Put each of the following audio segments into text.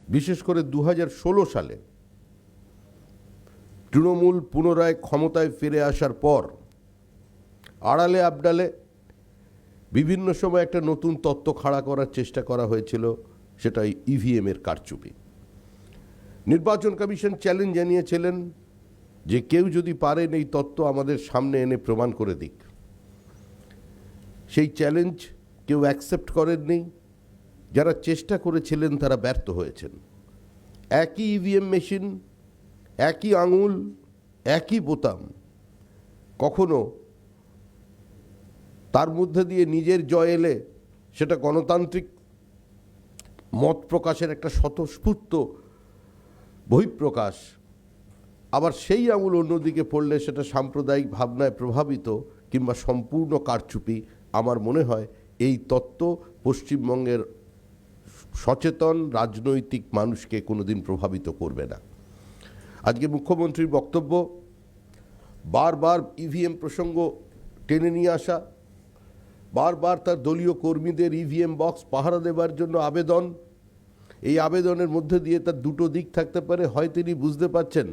বিশেষ করে 2016 সালে তৃণমূল পুনরায় ক্ষমতায় ফিরে আসার পর আড়ালে আবডালে বিভিন্ন সময় একটা নতুন তত্ত্ব খাড়া করার চেষ্টা করা হয়েছিল, সেটা ইভিএম এর কারচুপি। নির্বাচন কমিশন চ্যালেঞ্জ জানিয়েছিলেন যে কেউ যদি পারেন এই তত্ত্ব আমাদের সামনে এনে প্রমাণ করে দিক। সেই চ্যালেঞ্জ কেউ অ্যাকসেপ্ট করেননি। যারা চেষ্টা করেছিলেন তারা ব্যর্থ হয়েছেন। একই ইভিএম মেশিন, একই আঙুল, একই বোতাম, কখনো তার মধ্যে দিয়ে নিজের জয় এলে সেটা গণতান্ত্রিক মত প্রকাশের একটা স্বতঃস্ফূর্ত বহিঃপ্রকাশ, আবার সেই আঙুল অন্যদিকে পড়লে সেটা সাম্প্রদায়িক ভাবনায় প্রভাবিত কিংবা সম্পূর্ণ কারচুপি। আমার মনে হয় এই তত্ত্ব পশ্চিমবঙ্গের সচেতন রাজনৈতিক মানুষকে কোনোদিন প্রভাবিত করবে না। আজকে মুখ্যমন্ত্রীর বক্তব্য, বারবার ইভিএম প্রসঙ্গ টেনে নিয়ে আসা, বারবার তার দলীয় কর্মীদের ইভিএম বক্স পাহারা দেবার জন্য আবেদন। এই আবেদনের মধ্যে দিয়ে তার দুটো দিক থাকতে পারে। হয় তিনি বুঝতে পারছেন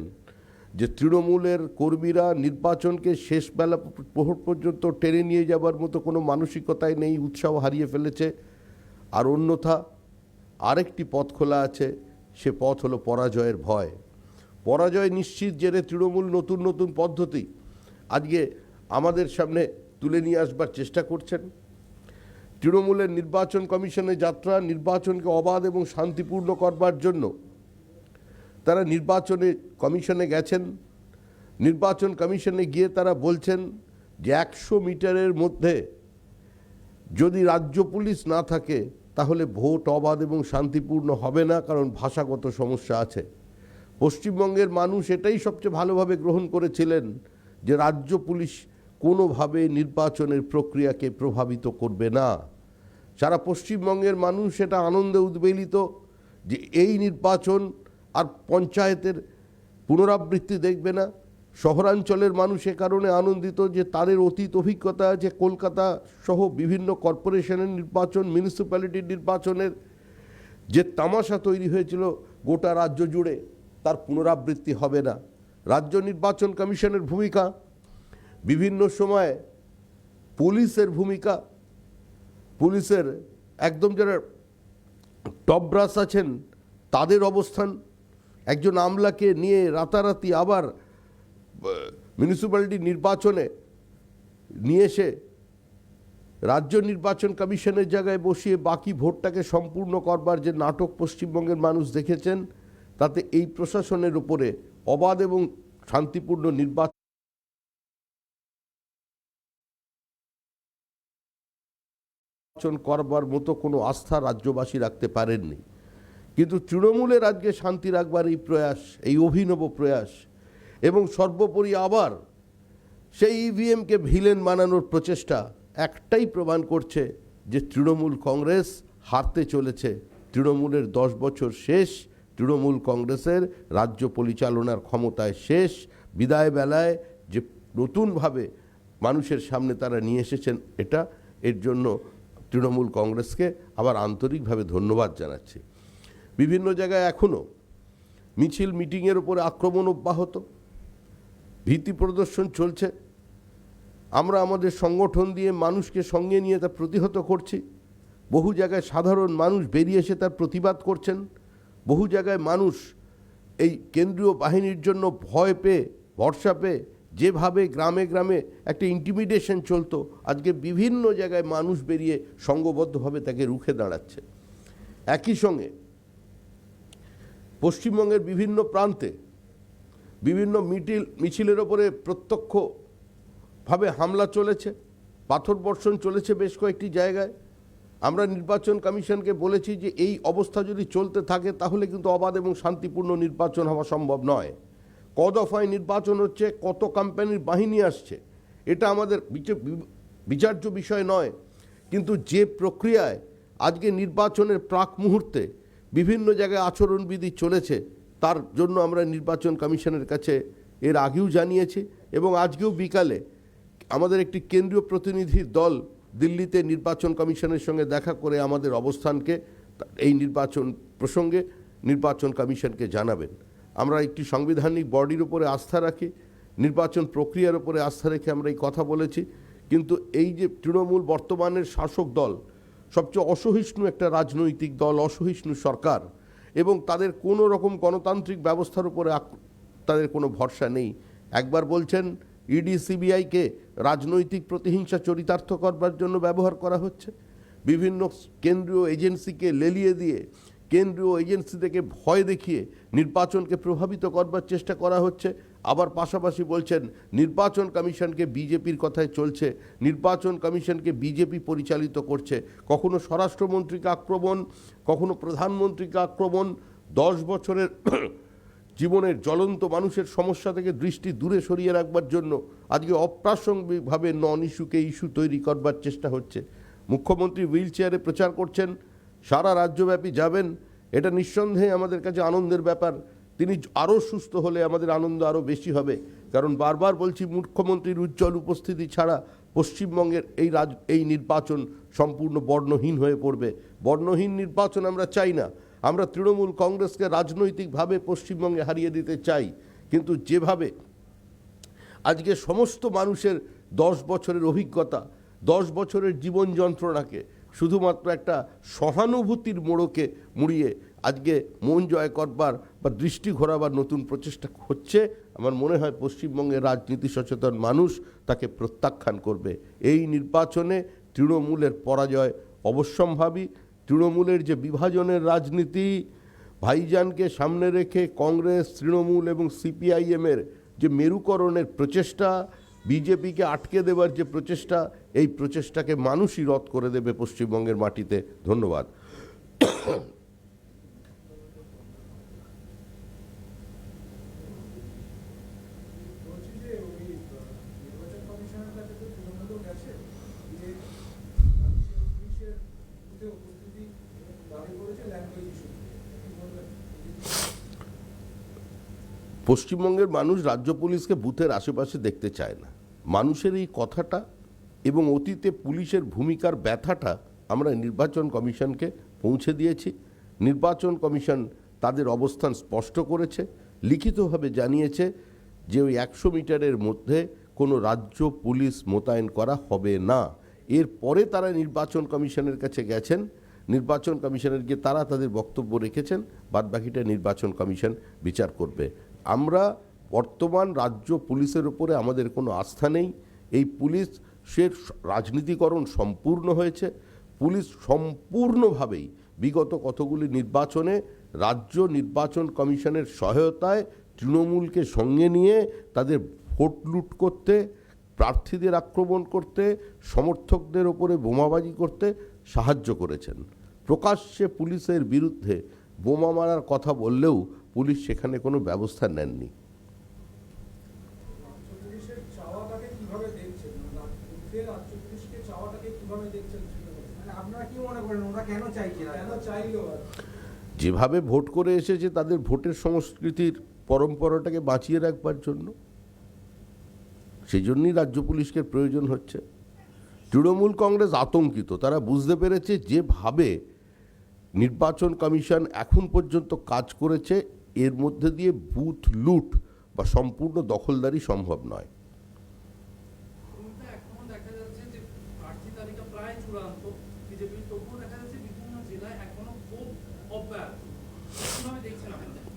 যে তৃণমূলের কর্মীরা নির্বাচনকে শেষ বেলা প্রহর পর্যন্ত টেনে নিয়ে যাবার মতো কোনো মানসিকতাই নেই, উৎসাহ হারিয়ে ফেলেছে। আর অন্যথা আরেকটি পথ খোলা আছে, সে পথ হলো পরাজয়ের ভয়। পরাজয় নিশ্চিত জেনে তৃণমূল নতুন নতুন পদ্ধতি আজকে আমাদের সামনে তুলে নিয়ে আসবার চেষ্টা করছেন। তৃণমূলের নির্বাচন কমিশনের যাত্রা, নির্বাচনকে অবাধ এবং শান্তিপূর্ণ করবার জন্য তারা কমিশনে গেছেন। নির্বাচন কমিশনে গিয়ে তারা বলছেন যে 100 মিটারের মধ্যে যদি রাজ্য পুলিশ না থাকে তাহলে ভোট অবাধ এবং শান্তিপূর্ণ হবে না, কারণ ভাষাগত সমস্যা আছে। পশ্চিমবঙ্গের মানুষ এটাই সবচেয়ে ভালোভাবে গ্রহণ করেছিলেন যে রাজ্য পুলিশ কোনোভাবে নির্বাচনের প্রক্রিয়াকে প্রভাবিত করবে না। সারা পশ্চিমবঙ্গের মানুষ এটা আনন্দে উদ্বেলিত যে এই নির্বাচন আর পঞ্চায়েতের পুনরাবৃত্তি দেখবে না। শহরাঞ্চলের মানুষ এ কারণে আনন্দিত যে তাদের অতীত অভিজ্ঞতা আছে, কলকাতা সহ বিভিন্ন কর্পোরেশনের নির্বাচন, মিউনিসিপ্যালিটির নির্বাচনের যে তামাশা তৈরি হয়েছিল গোটা রাজ্য জুড়ে, তার পুনরাবৃত্তি হবে না। রাজ্য নির্বাচন কমিশনের ভূমিকা, বিভিন্ন সময় পুলিশের ভূমিকা, পুলিশের একদম যারা টপ ব্রাস আছেন তাদের অবস্থান, একজন আমলাকে নিয়ে রাতারাতি আবার মিউনিসিপ্যালিটি নির্বাচনে নিয়ে এসে রাজ্য নির্বাচন কমিশনের জায়গায় বসিয়ে বাকি ভোটটাকে সম্পূর্ণ করবার যে নাটক পশ্চিমবঙ্গের মানুষ দেখেছেন, তাতে এই প্রশাসনের উপরে অবাধ এবং শান্তিপূর্ণ নির্বাচন করবার মতো কোনো আস্থা রাজ্যবাসী রাখতে পারেননি। কিন্তু তৃণমূলের আজকে শান্তি রাখবার এই প্রয়াস, এই অভিনব প্রয়াস, এবং সর্বোপরি আবার সেই ইভিএমকে ভিলেন বানানোর প্রচেষ্টা একটাই প্রমাণ করছে যে তৃণমূল কংগ্রেস হারতে চলেছে। তৃণমূলের 10 বছর শেষ, তৃণমূল কংগ্রেসের রাজ্য পরিচালনার ক্ষমতায় শেষ। বিদায় বেলায় যে নতুনভাবে মানুষের সামনে তারা নিয়ে এসেছেন, এর জন্য তৃণমূল কংগ্রেসকে আবার আন্তরিকভাবে ধন্যবাদ জানাচ্ছি। বিভিন্ন জায়গায় এখনও মিছিল মিটিংয়ের উপরে আক্রমণ অব্যাহত, ভীতি প্রদর্শন চলছে। আমরা আমাদের সংগঠন দিয়ে মানুষকে সঙ্গে নিয়ে তা প্রতিহত করছি। বহু জায়গায় সাধারণ মানুষ বেরিয়ে এসে তার প্রতিবাদ করছেন। বহু জায়গায় মানুষ এই কেন্দ্রীয় বাহিনীর জন্য ভয় পেয়ে, ভরসা পেয়ে, যেভাবে গ্রামে গ্রামে একটা ইন্টিমিডেশন চলতো, আজকে বিভিন্ন জায়গায় মানুষ বেরিয়ে সংঘবদ্ধভাবে তাকে রুখে দাঁড়াচ্ছে। একই সঙ্গে পশ্চিমবঙ্গের বিভিন্ন প্রান্তে বিভিন্ন মিছিলের ওপরে প্রত্যক্ষভাবে হামলা চলেছে, পাথর বর্ষণ চলেছে বেশ কয়েকটি জায়গায়। আমরা নির্বাচন কমিশনকে বলেছি যে এই অবস্থা যদি চলতে থাকে তাহলে কিন্তু অবাধ এবং শান্তিপূর্ণ নির্বাচন হওয়া সম্ভব নয়। কদফায় নির্বাচন হচ্ছে, কত কোম্পানির বাহিনী আসছে, এটা আমাদের বিচার্য বিষয় নয়। কিন্তু যে প্রক্রিয়ায় আজকে নির্বাচনের প্রাক মুহূর্তে বিভিন্ন জায়গায় আচরণবিধি চলেছে, তার জন্য আমরা নির্বাচন কমিশনের কাছে এর আগেও জানিয়েছি, এবং আজকেও বিকালে আমাদের একটি কেন্দ্রীয় প্রতিনিধির দল দিল্লিতে নির্বাচন কমিশনের সঙ্গে দেখা করে আমাদের অবস্থানকে এই নির্বাচন প্রসঙ্গে নির্বাচন কমিশনকে জানাবেন। আমরা একটি সাংবিধানিক বডির উপরে আস্থা রাখি, নির্বাচন প্রক্রিয়ার উপরে আস্থা রেখে আমরা এই কথা বলেছি। কিন্তু এই যে তৃণমূল বর্তমানের শাসক দল, সবচেয়ে অসহিষ্ণু একটা রাজনৈতিক দল, অসহিষ্ণু সরকার, এবং তাদের কোনো রকম গণতান্ত্রিক ব্যবস্থার উপরে তাদের কোনো ভরসা নেই। একবার বলছেন ইডি সিবিআইকে রাজনৈতিক প্রতিহিংসা চরিতার্থ করবার জন্য ব্যবহার করা হচ্ছে, বিভিন্ন কেন্দ্রীয় এজেন্সিকে লেলিয়ে দিয়ে, কেন্দ্রীয় এজেন্সি থেকে ভয় দেখিয়ে নির্বাচনকে প্রভাবিত করবার চেষ্টা করা হচ্ছে। আবার পাশাপাশি বলছেন নির্বাচন কমিশনকে বিজেপির কথায় চলছে, নির্বাচন কমিশনকে বিজেপি পরিচালিত করছে। কখনো স্বরাষ্ট্রমন্ত্রীকে আক্রমণ, কখনো প্রধানমন্ত্রীকে আক্রমণ। 10 বছরের জীবনের জ্বলন্ত মানুষের সমস্যা থেকে দৃষ্টি দূরে সরিয়ে রাখবার জন্য আজকে অপ্রাসঙ্গিকভাবে নন ইস্যুকে ইস্যু তৈরি করবার চেষ্টা হচ্ছে। মুখ্যমন্ত্রী হুইল চেয়ারে প্রচার করছেন, সারা রাজ্যব্যাপী যাবেন, এটা নিঃসন্দেহে আমাদের কাছে আনন্দের ব্যাপার। তিনি আরও সুস্থ হলে আমাদের আনন্দ আরও বেশি হবে, কারণ বারবার বলছি মুখ্যমন্ত্রীর উজ্জ্বল উপস্থিতি ছাড়া পশ্চিমবঙ্গের এই নির্বাচন সম্পূর্ণ বর্ণহীন হয়ে পড়বে। বর্ণহীন নির্বাচন আমরা চাই না। আমরা তৃণমূল কংগ্রেসকে রাজনৈতিকভাবে পশ্চিমবঙ্গে হারিয়ে দিতে চাই, কিন্তু যেভাবে আজকে সমস্ত মানুষের 10 বছরের অভিজ্ঞতা, 10 বছরের জীবন যন্ত্রণাকে শুধুমাত্র একটা সহানুভূতির মোড়কে মুড়িয়ে আজকে মন জয় করবার বা দৃষ্টি ঘোরাবার নতুন প্রচেষ্টা হচ্ছে, আমার মনে হয় পশ্চিমবঙ্গের রাজনীতি সচেতন মানুষ তাকে প্রত্যাখ্যান করবে। এই নির্বাচনে তৃণমূলের পরাজয় অবশ্যম্ভাবী। তৃণমূলের যে বিভাজনের রাজনীতি, ভাইজানকে সামনে রেখে কংগ্রেস, তৃণমূল এবং সিপিআইএমের যে মেরুকরণের প্রচেষ্টা, বিজেপিকে আটকে দেবার যে প্রচেষ্টা, এই প্রচেষ্টাকে মানুষই রদ করে দেবে পশ্চিমবঙ্গের মাটিতে। ধন্যবাদ। পশ্চিমবঙ্গের মানুষ রাজ্য পুলিশকে বুথের আশেপাশে দেখতে চায় না। মানুষের এই কথাটা এবং অতীতে পুলিশের ভূমিকার ব্যথাটা আমরা নির্বাচন কমিশনকে পৌঁছে দিয়েছি। নির্বাচন কমিশন তাদের অবস্থান স্পষ্ট করেছে, লিখিতভাবে জানিয়েছে যে ওই 100 মিটারের মধ্যে কোনো রাজ্য পুলিশ মোতায়েন করা হবে না। এরপরে তারা নির্বাচন কমিশনের কাছে গেছেন, নির্বাচন কমিশনের গিয়ে তারা তাদের বক্তব্য রেখেছেন, বাদবাকিটা নির্বাচন কমিশন বিচার করবে। আমরা বর্তমান রাজ্য পুলিশের উপরে আমাদের কোনো আস্থা নেই। এই পুলিশের রাজনীতিকরণ সম্পূর্ণ হয়েছে। পুলিশ সম্পূর্ণভাবেই বিগত কতগুলি নির্বাচনে রাজ্য নির্বাচন কমিশনের সহায়তায় তৃণমূলকে সঙ্গে নিয়ে তাদের ভোট লুট করতে, প্রার্থীদের আক্রমণ করতে, সমর্থকদের ওপরে বোমাবাজি করতে সাহায্য করেছেন। প্রকাশ্যে পুলিশের বিরুদ্ধে বোমা মারার কথা বললেও পুলিশ সেখানে কোনো ব্যবস্থা নেননি। যেভাবে ভোট করে এসেছে তাদের ভোটের সংস্কৃতির পরম্পরাটাকে বাঁচিয়ে রাখবার জন্য, সেই জন্যই রাজ্য পুলিশকে প্রয়োজন হচ্ছে। তৃণমূল কংগ্রেস আতঙ্কিত, তারা বুঝতে পেরেছে যেভাবে নির্বাচন কমিশন এখন পর্যন্ত কাজ করেছে, এর মধ্যে দিয়ে বুথ লুট বা সম্পূর্ণ দখলদারি সম্ভব নয়।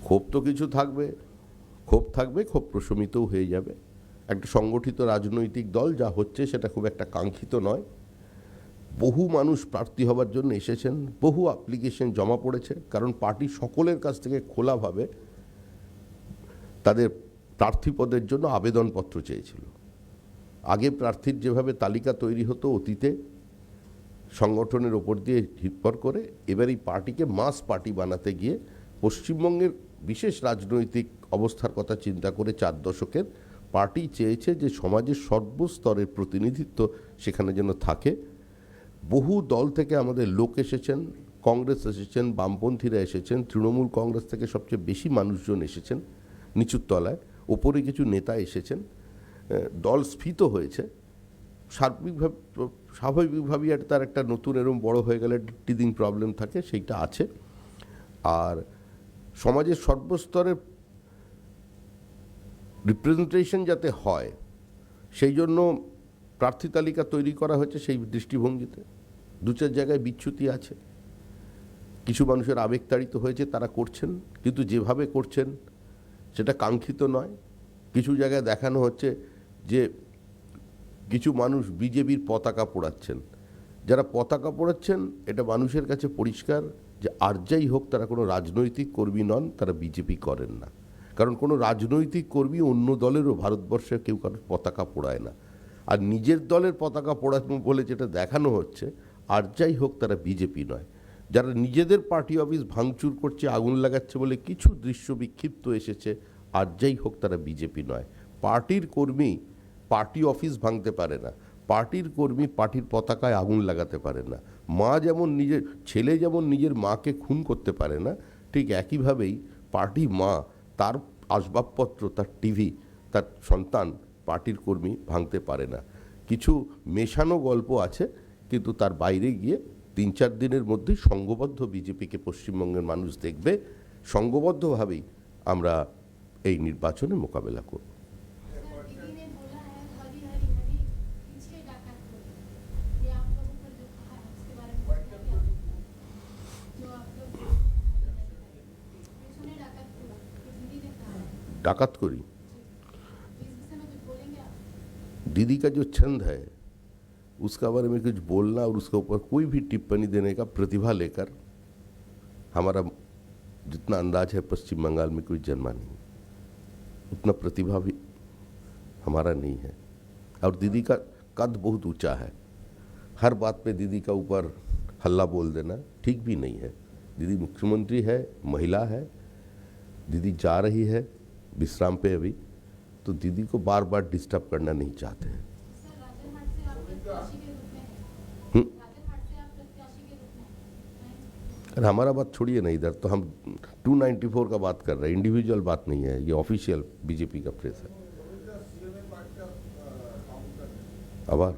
ক্ষোভ তো কিছু থাকবে, ক্ষোভ প্রশমিতও হয়ে যাবে। একটা সংগঠিত রাজনৈতিক দল যা হচ্ছে সেটা খুব একটা কাঙ্ক্ষিত নয়। বহু মানুষ প্রার্থী হবার জন্য এসেছেন, বহু অ্যাপ্লিকেশন জমা পড়েছে, কারণ পার্টি সকলের কাছ থেকে খোলাভাবে তাদের প্রার্থী পদের জন্য আবেদনপত্র চেয়েছিল। আগে প্রার্থীর যেভাবে তালিকা তৈরি হতো অতীতে সংগঠনের ওপর দিয়ে নির্ভর করে, এবার এই পার্টিকে মাস পার্টি বানাতে গিয়ে পশ্চিমবঙ্গের বিশেষ রাজনৈতিক অবস্থার কথা চিন্তা করে 4 দশকের পার্টি চেয়েছে যে সমাজের সর্বস্তরের প্রতিনিধিত্ব সেখানে যেন থাকে। বহু দল থেকে আমাদের লোক এসেছেন, কংগ্রেস এসেছেন, বামপন্থীরা এসেছেন, তৃণমূল কংগ্রেস থেকে সবচেয়ে বেশি মানুষজন এসেছেন নিচুর তলায়, ওপরে কিছু নেতা এসেছেন। দল স্ফীত হয়েছে। স্বাভাবিকভাবেই তার একটা নতুন এরকম বড় হয়ে গেলে টিদিং প্রবলেম থাকে, সেইটা আছে। আর সমাজের সর্বস্তরের রিপ্রেজেন্টেশন যাতে হয় সেই জন্য প্রার্থী তালিকা তৈরি করা হয়েছে। সেই দৃষ্টিভঙ্গিতে দু চার জায়গায় বিচ্যুতি আছে, কিছু মানুষের আবেগতাড়িত হয়েছে, তারা করছেন, কিন্তু যেভাবে করছেন সেটা কাঙ্ক্ষিত নয়। কিছু জায়গায় দেখানো হচ্ছে যে কিছু মানুষ বিজেপির পতাকা পোড়াচ্ছেন। যারা পতাকা পোড়াচ্ছেন এটা মানুষের কাছে পরিষ্কার যে আর যাই হোক তারা কোনো রাজনৈতিক কর্মী নন, তারা বিজেপি করেন না। কারণ কোনো রাজনৈতিক কর্মী অন্য দলেরও ভারতবর্ষে কেউ কারোর পতাকা পোড়ায় না। আর নিজের দলের পতাকা পোড়ানো বলে যেটা দেখানো হচ্ছে, আর যাই হোক তারা বিজেপি নয়। যারা নিজেদের পার্টি অফিস ভাঙচুর করছে, আগুন লাগাচ্ছে বলে কিছু দৃশ্য বিক্ষিপ্ত এসেছে, আর যাই হোক তারা বিজেপি নয়। পার্টির কর্মী পার্টি অফিস ভাঙতে পারে না, পার্টির কর্মী পার্টির পতাকায় আগুন লাগাতে পারে না। মা যেমন নিজের ছেলে যেমন নিজের মাকে খুন করতে পারে না, ঠিক একইভাবেই পার্টি মা তার আসবাবপত্র, তার টিভি, তার সন্তান পার্টির কর্মী ভাঙতে পারে না। কিছু মেশানো গল্প আছে, কিন্তু তার বাইরে গিয়ে 3-4 দিনের মধ্যেই সংঘবদ্ধ বিজেপিকে পশ্চিমবঙ্গের মানুষ দেখবে। সংঘবদ্ধভাবেই আমরা এই নির্বাচনে মোকাবেলা করব। डाकत करी दीदी का जो छंद है उसका बारे में कुछ बोलना और उसके ऊपर कोई भी टिप्पणी देने का प्रतिभा लेकर हमारा जितना अंदाज है पश्चिम बंगाल में कोई जन्मा नहीं, उतना प्रतिभा भी हमारा नहीं है। और दीदी का कद बहुत ऊंचा है, हर बात पे दीदी का ऊपर हल्ला बोल देना ठीक भी नहीं है। दीदी मुख्यमंत्री है, महिला है, दीदी जा रही है विश्राम पे अभी, तो दीदी को बार बार डिस्टर्ब करना नहीं चाहते हैं। अरे हमारा बात छोड़िए ना, इधर तो हम 294 का बात कर रहे हैं, इंडिविजुअल बात नहीं है, ये ऑफिशियल बीजेपी का प्रेस है। आभार।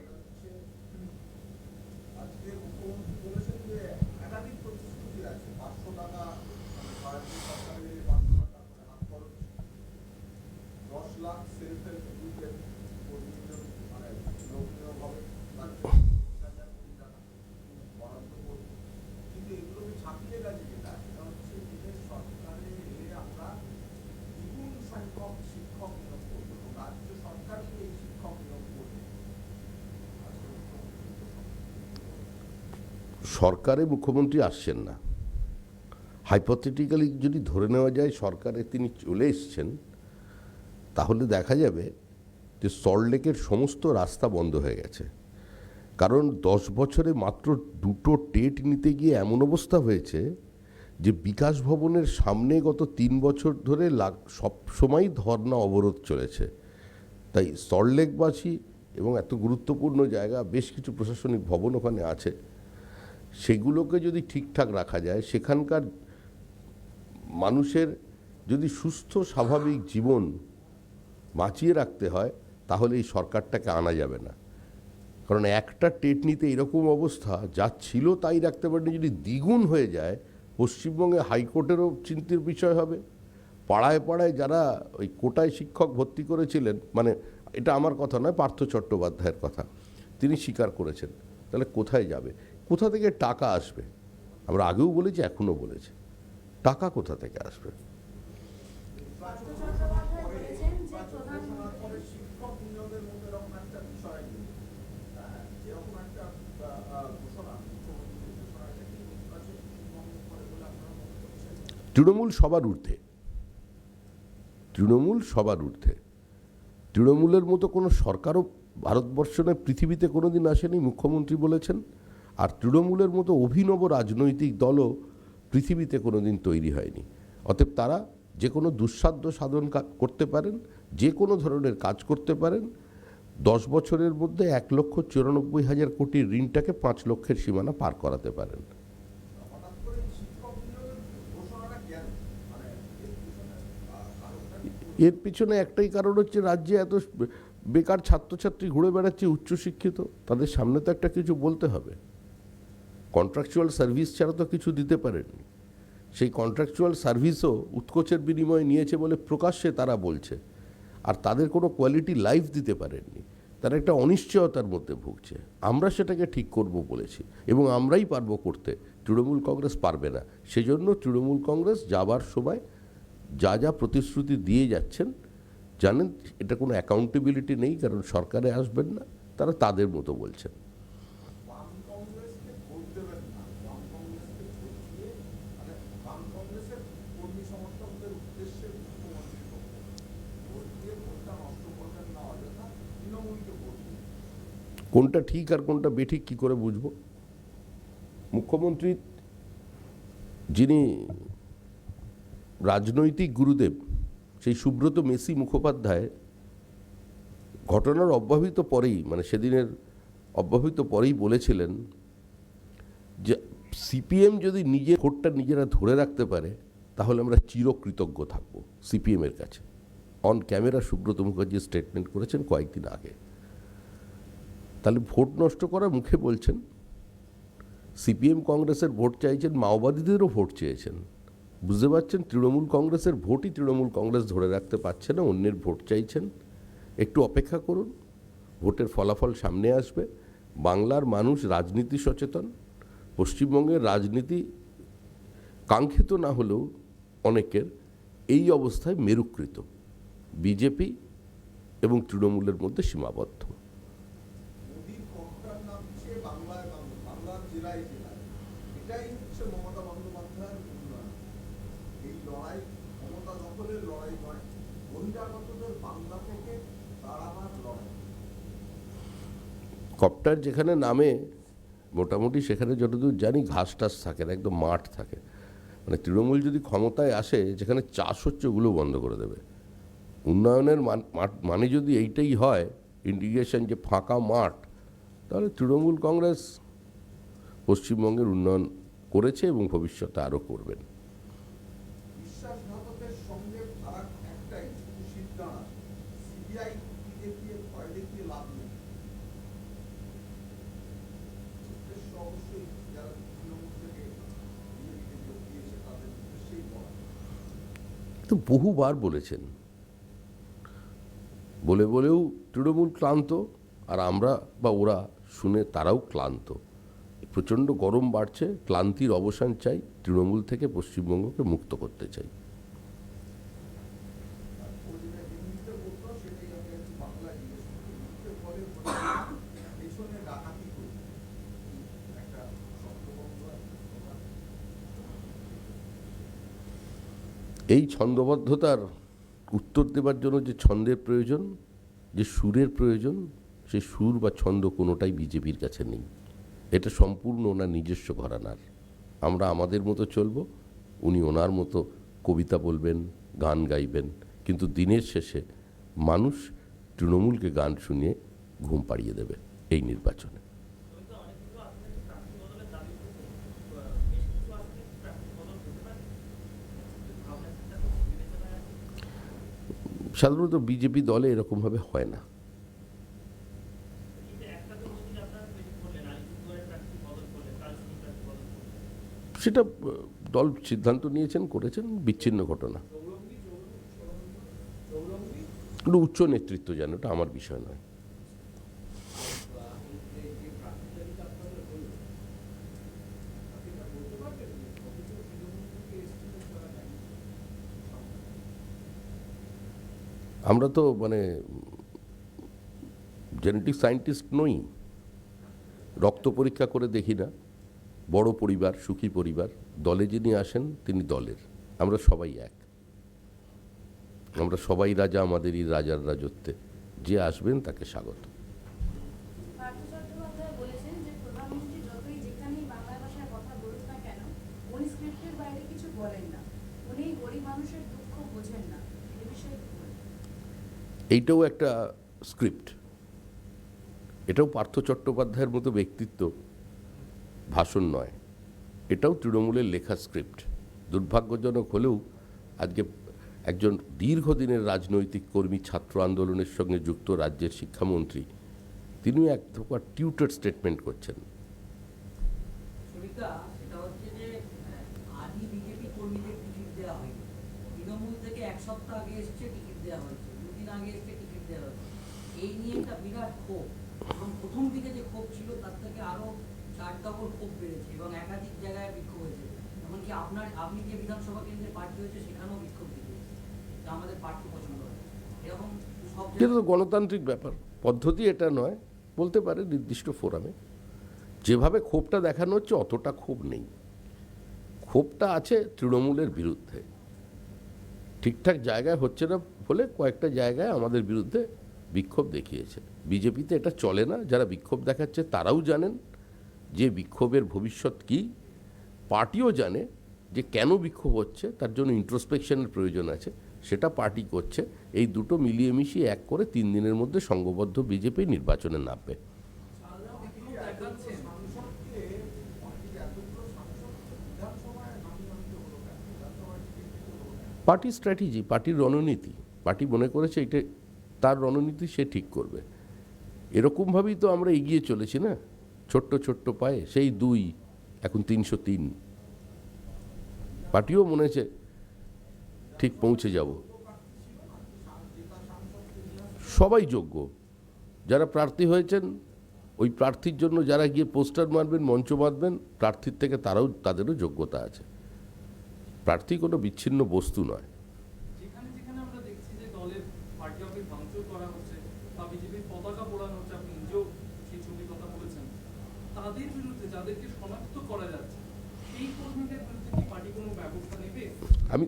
সরকারে মুখ্যমন্ত্রী আসছেন না, হাইপোথেটিক্যালি যদি ধরে নেওয়া যায় সরকারে তিনি চলে এসছেন, তাহলে দেখা যাবে যে সল্টলেকের সমস্ত রাস্তা বন্ধ হয়ে গেছে। কারণ 10 বছরে মাত্র 2টো টেট নিতে গিয়ে এমন অবস্থা হয়েছে যে বিকাশ ভবনের সামনে গত 3 বছর ধরে সব সময় ধর্ণা অবরোধ চলেছে। তাই সল্টলেকবাসী এবং এত গুরুত্বপূর্ণ জায়গা, বেশ কিছু প্রশাসনিক ভবন ওখানে আছে, সেগুলোকে যদি ঠিকঠাক রাখা যায়, সেখানকার মানুষের যদি সুস্থ স্বাভাবিক জীবন বাঁচিয়ে রাখতে হয়, তাহলে এই সরকারটাকে আনা যাবে না। কারণ একটা টেট নিতে এরকম অবস্থা, যা ছিল তাই রাখতে পারেনি, যদি দ্বিগুণ হয়ে যায় পশ্চিমবঙ্গে হাইকোর্টেরও চিন্তার বিষয় হবে। পাড়ায় পাড়ায় যারা ওই কোটায় শিক্ষক ভর্তি করেছিলেন, মানে এটা আমার কথা নয়, পার্থ চট্টোপাধ্যায়ের কথা, তিনি স্বীকার করেছেন, তাহলে কোথায় যাবে? কোথা থেকে টাকা আসবে? আমরা আগেও বলেছি, এখনও বলেছি, টাকা কোথা থেকে আসবে? তৃণমূল সবার ঊর্ধ্বে, তৃণমূল সবার ঊর্ধ্বে। তৃণমূলের মতো কোনো সরকারও ভারতবর্ষ নয়, পৃথিবীতে কোনোদিন আসেনি, মুখ্যমন্ত্রী বলেছেন। আর তৃণমূলের মতো অভিনব রাজনৈতিক দলও পৃথিবীতে কোনোদিন তৈরি হয়নি। অতএব তারা যে কোনো দুঃসাধ্য সাধন করতে পারেন, যে কোনো ধরনের কাজ করতে পারেন। 10 বছরের মধ্যে 1,94,000 কোটির ঋণটাকে 5 লক্ষের সীমানা পার করাতে পারেন। এর পিছনে একটাই কারণ হচ্ছে, রাজ্যে এত বেকার ছাত্রছাত্রী ঘুরে বেড়াচ্ছে উচ্চশিক্ষিত, তাদের সামনে তো একটা কিছু বলতে হবে। কন্ট্রাকচুয়াল সার্ভিস ছাড়া তো কিছু দিতে পারেননি। সেই কন্ট্রাকচুয়াল সার্ভিসও উৎকোচের বিনিময়ে নিয়েছে বলে প্রকাশ্যে তারা বলছে, আর তাদের কোনো কোয়ালিটি লাইফ দিতে পারেননি। তারা একটা অনিশ্চয়তার মধ্যে ভুগছে। আমরা সেটাকে ঠিক করব বলেছি এবং আমরাই পারবো করতে, তৃণমূল কংগ্রেস পারবে না। সেজন্য তৃণমূল কংগ্রেস যাবার সময় যা যা প্রতিশ্রুতি দিয়ে যাচ্ছেন, জানেন এটা কোনো অ্যাকাউন্টেবিলিটি নেই, কারণ সরকারে আসবেন না, তারা তাদের মতো বলছেন। কোনটা ঠিক আর কোনটা বেঠিক কি করে বুঝবো? মুখ্যমন্ত্রী যিনি রাজনৈতিক গুরুদেব, সেই সুব্রত মেসি মুখোপাধ্যায় ঘটনার অব্যবহিত পরেই, মানে সেদিনের অব্যবহিত পরেই বলেছিলেন যে সিপিএম যদি নিজের ভোটটা নিজেরা ধরে রাখতে পারে তাহলে আমরা চিরকৃতজ্ঞ থাকব সিপিএমের কাছে। On camera Subrata Mukherjee statement করেছেন কয়েকদিন আগে। তাহলে ভোট নষ্ট করা মুখে বলছেন, সিপিএম কংগ্রেসের ভোট চাইছেন, মাওবাদীদেরও ভোট চেয়েছেন। বুঝতে পারছেন তৃণমূল কংগ্রেসের ভোটই তৃণমূল কংগ্রেস ধরে রাখতে পারছে না, অন্যের ভোট চাইছেন। একটু অপেক্ষা করুন, ভোটের ফলাফল সামনে আসবে। বাংলার মানুষ রাজনীতি সচেতন, পশ্চিমবঙ্গের রাজনীতি কাঙ্ক্ষিত না হলেও অনেকের এই অবস্থায় মেরুকৃত, বিজেপি এবং তৃণমূলের মধ্যে সীমাবদ্ধ। কপ্টার যেখানে নামে মোটামুটি সেখানে যতদূর জানি ঘাস টাস থাকে না, একদম মাঠ থাকে। মানে তৃণমূল যদি ক্ষমতায় আসে, যেখানে চাষ হচ্ছে ওগুলো বন্ধ করে দেবে। উন্নয়নের মানে যদি এইটাই হয়, ইন্টিগ্রেশন, যে ফাঁকা মাঠ, তাহলে তৃণমূল কংগ্রেস পশ্চিমবঙ্গের উন্নয়ন করেছে এবং ভবিষ্যতে আরও করবেন। তো বহুবার বলেছেন, বলেও তৃণমূল ক্লান্ত, আর আমরা বা ওরা শুনে তারাও ক্লান্ত। প্রচণ্ড গরম বাড়ছে, ক্লান্তির অবসান চাই, তৃণমূল থেকে পশ্চিমবঙ্গকে মুক্ত করতে চাই। এই ছন্দবদ্ধতার উত্তর দেবার জন্য যে ছন্দের প্রয়োজন, যে সুরের প্রয়োজন, সেই সুর বা ছন্দ কোনোটাই বিজেপির কাছে নেই। এটা সম্পূর্ণ ওনার নিজস্ব ঘরানার। আমরা আমাদের মতো চলব, উনি ওনার মতো কবিতা বলবেন, গান গাইবেন, কিন্তু দিনের শেষে মানুষ তৃণমূলকে গান শুনিয়ে ঘুম পাড়িয়ে দেবে এই নির্বাচনে। সাধারণত বিজেপি দলে এরকমভাবে হয় না। সেটা দল সিদ্ধান্ত নিয়েছেন, করেছেন, বিচ্ছিন্ন ঘটনা। কিন্তু উচ্চ নেতৃত্ব জানে, ওটা আমার বিষয় নয়। আমরা তো মানে জেনেটিক সায়েন্টিস্ট নই, রক্ত পরীক্ষা করে দেখি না। বড় পরিবার, সুখী পরিবার, দলে যিনি আসেন তিনি দলের, আমরা সবাই এক, আমরা সবাই রাজা আমাদেরই রাজার রাজত্বে, যে আসবেন তাকে স্বাগত। এইটাও একটা স্ক্রিপ্ট, এটাও পার্থ চট্টোপাধ্যায়ের মতো ব্যক্তিত্ব ভাষণ নয়, এটাও তৃণমূলের লেখা স্ক্রিপ্ট। দুর্ভাগ্যজনক হলেও আজকে একজন দীর্ঘদিনের রাজনৈতিক কর্মী, ছাত্র আন্দোলনের সঙ্গে যুক্ত রাজ্যের শিক্ষামন্ত্রী, তিনি এক প্রকার টিউটার স্টেটমেন্ট করছেন। তৃণমূল থেকে এক সপ্তাহ আগে এসছে টিকিট দেওয়া হয়েছে, দুদিন আগে এসছে টিকিট দেওয়া হয়েছে। এই নিয়ে একটা বিরাট ক্ষোভ, এবং প্রথম দিকে যে ক্ষোভ ছিল তার থেকে আরো 4 ডবল ক্ষোভ বেড়েছে এবং একাধিক জায়গায় বিক্ষোভ হয়েছে। এমনকি আপনি যে বিধানসভা কেন্দ্রে প্রার্থী হয়েছে সেখানেও বিক্ষোভ দিয়েছে, যা আমাদের প্রার্থী পছন্দ হয়। এরকম সব কিন্তু তো গণতান্ত্রিক ব্যাপার, পদ্ধতি এটা নয়, বলতে পারে নির্দিষ্ট ফোরামে। যেভাবে ক্ষোভটা দেখানো হচ্ছে অতটা ক্ষোভ নেই, ক্ষোভটা আছে তৃণমূলের বিরুদ্ধে। ঠিকঠাক জায়গায় হচ্ছে না বলে কয়েকটা জায়গায় আমাদের বিরুদ্ধে বিক্ষোভ দেখিয়েছে। বিজেপিতে এটা চলে না, যারা বিক্ষোভ দেখাচ্ছে তারাও জানেন যে বিক্ষোভের ভবিষ্যৎ কী, পার্টিও জানে যে কেন বিক্ষোভ হচ্ছে, তার জন্য ইন্ট্রোস্পেকশনের প্রয়োজন আছে, সেটা পার্টি করছে। এই দুটো মিলিয়ে মিশিয়ে এক করে 3 দিনের মধ্যে সংঘবদ্ধ বিজেপি নির্বাচনে নামবে। পার্টির স্ট্র্যাটেজি, পার্টির রণনীতি, পার্টি মনে করেছে এটা তার রণনীতি, সে ঠিক করবে। এরকমভাবেই তো আমরা এগিয়ে চলেছি না, ছোট্ট ছোট্ট পায়ে, সেই 2 এখন 303। পার্টিও মনে হচ্ছে ঠিক পৌঁছে যাব। সবাই যোগ্য, যারা প্রার্থী হয়েছেন ওই প্রার্থীর জন্য যারা গিয়ে পোস্টার মারবেন, মঞ্চ বাঁধবেন, প্রার্থীর থেকে তাদেরও যোগ্যতা আছে। প্রার্থী কোনো বিচ্ছিন্ন বস্তু নয়। যেখানে যেখানে আমরা দেখছি যে দলের পার্টি অফিস ভাঙচুর করা হচ্ছে বা বিজেপির পতাকা পোড়ানো হচ্ছে, আপনি নিজেও সেই ছবির কথা বলেছেন, তাদের বিরুদ্ধে যাদেরকে শনাক্ত করা যাচ্ছে সেই কর্মীদের বিরুদ্ধে কি পার্টি কোনো ব্যবস্থা নেবে? আমি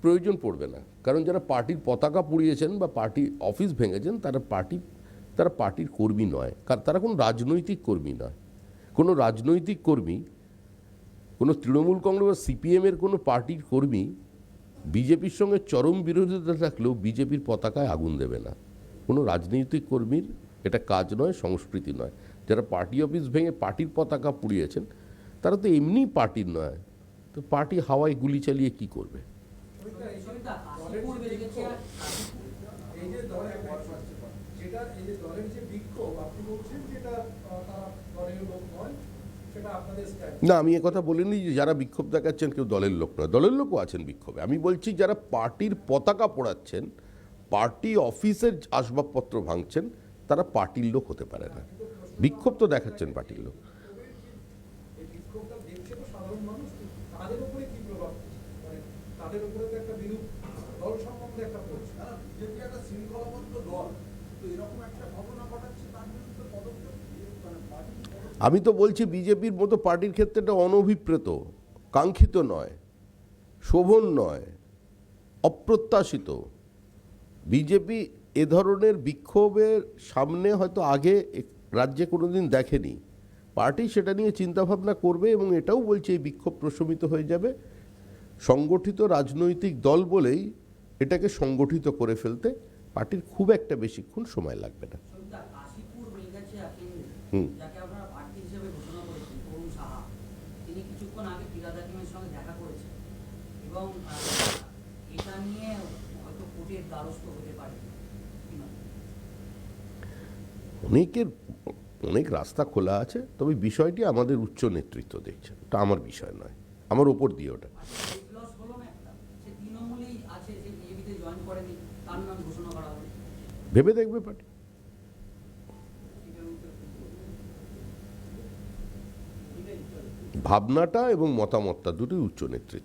প্রয়োজন পড়বে না, কারণ যারা পার্টির পতাকা পুড়িয়েছেন বা পার্টি অফিস ভেঙেছেন তারা পার্টির কর্মী নয়, তারা কোনো রাজনৈতিক কর্মী নয়। কোনো রাজনৈতিক কর্মী, কোনো তৃণমূল কংগ্রেস বা সিপিএমের কোনো পার্টির কর্মী বিজেপির সঙ্গে চরম বিরোধিতা থাকলেও বিজেপির পতাকায় আগুন দেবে না। কোনো রাজনৈতিক কর্মীর এটা কাজ নয়, সংস্কৃতি নয়। যারা পার্টি অফিস ভেঙে পার্টির পতাকা পুড়িয়েছেন তারা তো এমনি পার্টির নয়, তো পার্টি হাওয়ায় গুলি চালিয়ে কি করবে? না, আমি কথা বলিনি যে যারা বিক্ষোভ দেখাচ্ছেন কেউ দলের লোক নয়, দলের লোকও আছেন বিক্ষোভে। আমি বলছি যারা পার্টির পতাকা পোড়াচ্ছেন, পার্টি অফিসের আসবাবপত্র ভাঙছেন, তারা পার্টির লোক হতে পারে না। বিক্ষোভ তো দেখাচ্ছেন পার্টির লোক। আমি তো বলছি বিজেপির মতো পার্টির ক্ষেত্রে এটা অনভিপ্রেত, কাঙ্ক্ষিত নয়, শোভন নয়, অপ্রত্যাশিত। বিজেপি এ ধরনের বিক্ষোভের সামনে হয়তো আগে রাজ্যে কোনোদিন দেখেনি। পার্টি সেটা নিয়ে চিন্তাভাবনা করবে এবং এটাও বলছে এই বিক্ষোভ প্রশমিত হয়ে যাবে। সংগঠিত রাজনৈতিক দল বলেই এটাকে সংগঠিত করে ফেলতে পার্টির খুব একটা বেশিক্ষণ সময় লাগবে না। যাকে আপনারা প্রার্থী হিসেবে ঘোষণা করেছেন, তরুণ সাহা, তিনি কিছুক্ষণ আগে ফিরহাদ হাকিমের সঙ্গে দেখা করেছেন এবং এটা নিয়ে হয়তো কোর্টের দ্বারস্থ হতে পারে। অনেক রাস্তা খোলা আছে, তবে বিষয়টি আমাদের উচ্চ নেতৃত্ব দেখছে, ওটা আমার বিষয় নয়, আমার ওপর দিয়ে ওটা। তৃণমূলেই আছে যে বিজেপিতে জয়েন করেনি, তার নাম ঘোষণা করা হবে, ভেবে দেখবে পার্টি। ভাবনাটা এবং মতামতটা দুটোই উচ্চ নেতৃত্ব।